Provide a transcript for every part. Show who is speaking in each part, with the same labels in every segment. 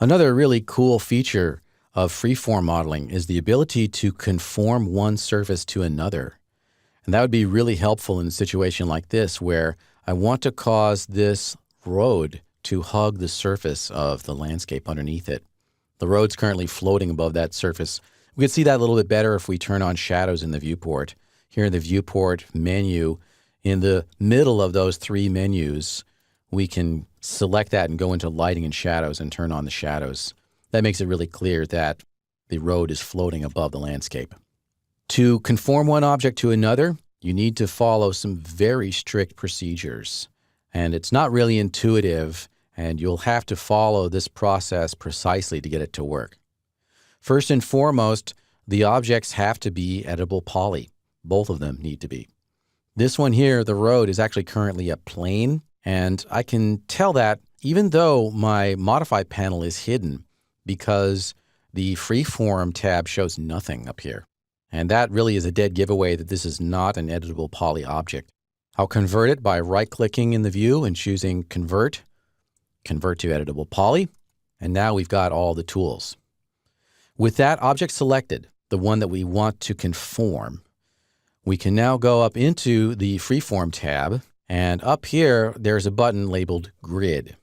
Speaker 1: Another really cool feature of freeform modeling is the ability to conform one surface to another. And that would be really helpful in a situation like this where I want to cause this road to hug the surface of the landscape underneath it. The road's currently floating above that surface. We can see that a little bit better if we turn on shadows in the viewport. Here in the viewport menu, in the middle of those three menus, we can select that and go into lighting and shadows and turn on the shadows. That makes it really clear that the road is floating above the landscape. To conform one object to another, you need to follow some very strict procedures. And it's not really intuitive, and you'll have to follow this process precisely to get it to work. First and foremost, the objects have to be editable poly. Both of them need to be. This one here, the road, is actually currently a plane, and I can tell that even though my Modify panel is hidden because the Freeform tab shows nothing up here. And that really is a dead giveaway that this is not an editable poly object. I'll convert it by right-clicking in the view and choosing Convert, Convert to Editable Poly, and now we've got all the tools. With that object selected, the one that we want to conform, we can now go up into the Freeform tab, and up here there's a button labeled Grid.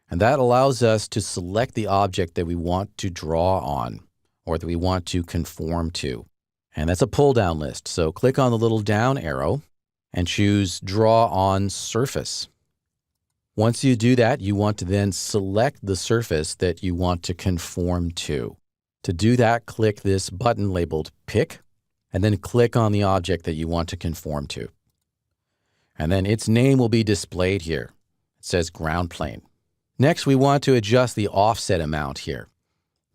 Speaker 1: And that allows us to select the object that we want to draw on or that we want to conform to. And that's a pull-down list. So click on the little down arrow and choose Draw on Surface. Once you do that, you want to then select the surface that you want to conform to. To do that, click this button labeled Pick, and then click on the object that you want to conform to. And then its name will be displayed here. It says Ground Plane. Next, we want to adjust the offset amount here.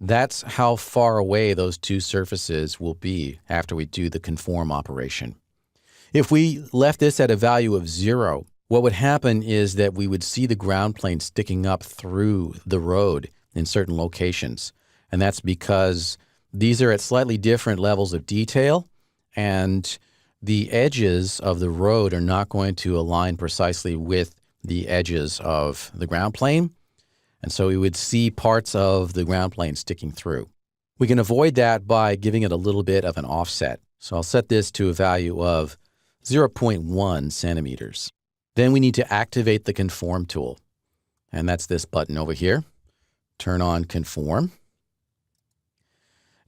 Speaker 1: That's how far away those two surfaces will be after we do the conform operation. If we left this at a value of 0, what would happen is that we would see the ground plane sticking up through the road in certain locations. And that's because these are at slightly different levels of detail, and the edges of the road are not going to align precisely with the edges of the ground plane. And so we would see parts of the ground plane sticking through. We can avoid that by giving it a little bit of an offset. So I'll set this to a value of 0.1 centimeters. Then we need to activate the Conform tool. And that's this button over here. Turn on Conform.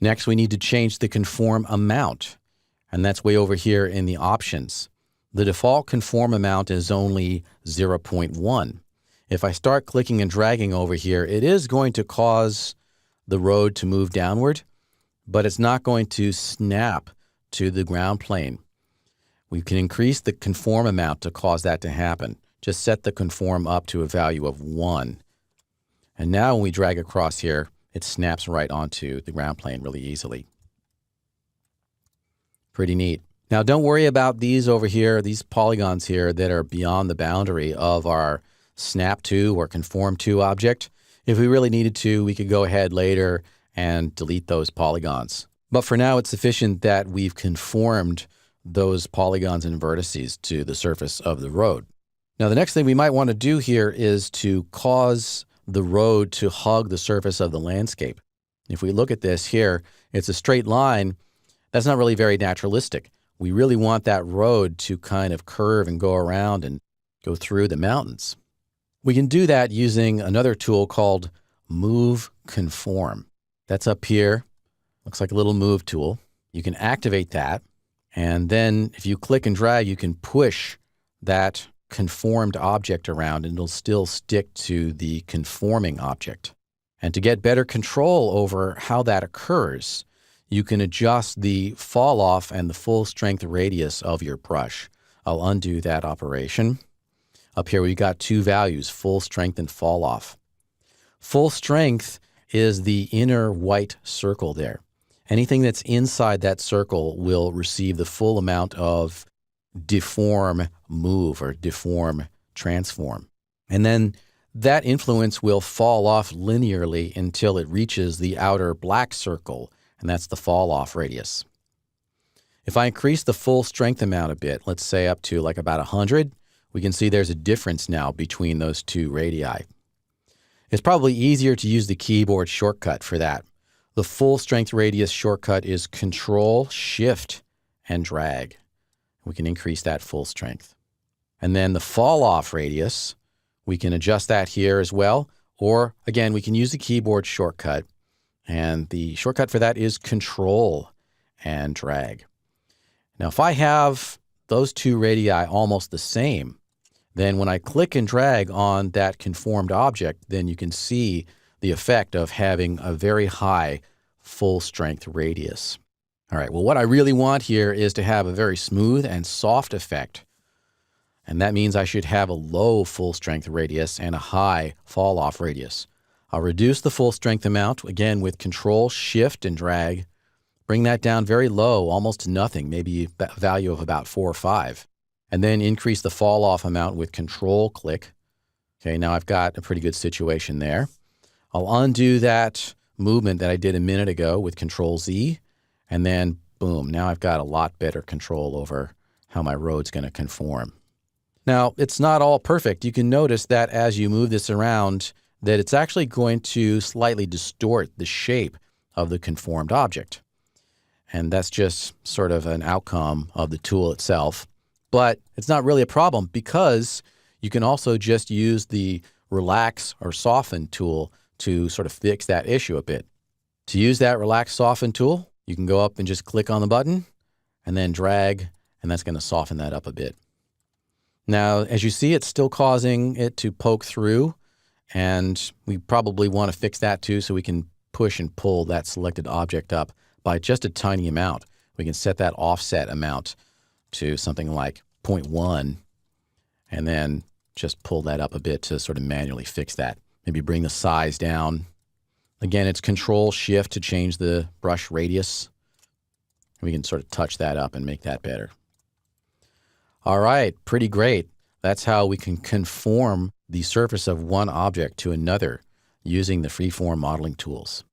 Speaker 1: Next, we need to change the conform amount. And that's way over here in the options. The default conform amount is only 0.1. If I start clicking and dragging over here, it is going to cause the road to move downward, but it's not going to snap to the ground plane. We can increase the conform amount to cause that to happen. Just set the conform up to a value of 1. And now when we drag across here, it snaps right onto the ground plane really easily. Pretty neat. Now don't worry about these over here, these polygons here that are beyond the boundary of our snap to or conform to object. If we really needed to, we could go ahead later and delete those polygons. But for now, it's sufficient that we've conformed those polygons and vertices to the surface of the road. Now, the next thing we might want to do here is to cause the road to hug the surface of the landscape. If we look at this here, it's a straight line. That's not really very naturalistic. We really want that road to kind of curve and go around and go through the mountains. We can do that using another tool called Move Conform. That's up here. Looks like a little move tool. You can activate that. And then if you click and drag, you can push that conformed object around and it'll still stick to the conforming object. And to get better control over how that occurs, you can adjust the fall off and the full strength radius of your brush. I'll undo that operation. Up here, we've got two values, full strength and fall off. Full strength is the inner white circle there. Anything that's inside that circle will receive the full amount of deform move or deform transform. And then that influence will fall off linearly until it reaches the outer black circle, and that's the fall off radius. If I increase the full strength amount a bit, let's say up to like about 100, we can see there's a difference now between those two radii. It's probably easier to use the keyboard shortcut for that. The full strength radius shortcut is Control, Shift, and drag. We can increase that full strength. And then the fall off radius, we can adjust that here as well. Or again, we can use the keyboard shortcut. And the shortcut for that is Control and drag. Now, if I have those two radii almost the same, then when I click and drag on that conformed object, then you can see the effect of having a very high full strength radius. All right, well, what I really want here is to have a very smooth and soft effect. And that means I should have a low full strength radius and a high fall off radius. I'll reduce the full strength amount, again, with Control, Shift, and drag. Bring that down very low, almost to nothing, maybe a value of about 4 or 5. And then increase the fall off amount with Control, click. Okay, now I've got a pretty good situation there. I'll undo that movement that I did a minute ago with Control Z, and then boom, now I've got a lot better control over how my road's going to conform. Now, it's not all perfect. You can notice that as you move this around, that it's actually going to slightly distort the shape of the conformed object. And that's just sort of an outcome of the tool itself. But it's not really a problem because you can also just use the Relax or Soften tool to sort of fix that issue a bit. To use that Relax Soften tool, you can go up and just click on the button and then drag, and that's going to soften that up a bit. Now, as you see, it's still causing it to poke through, and we probably want to fix that too so we can push and pull that selected object up by just a tiny amount. We can set that offset amount to something like 0.1 and then just pull that up a bit to sort of manually fix that. Maybe bring the size down. Again, it's Control Shift to change the brush radius. We can sort of touch that up and make that better. All right, pretty great. That's how we can conform the surface of one object to another using the freeform modeling tools.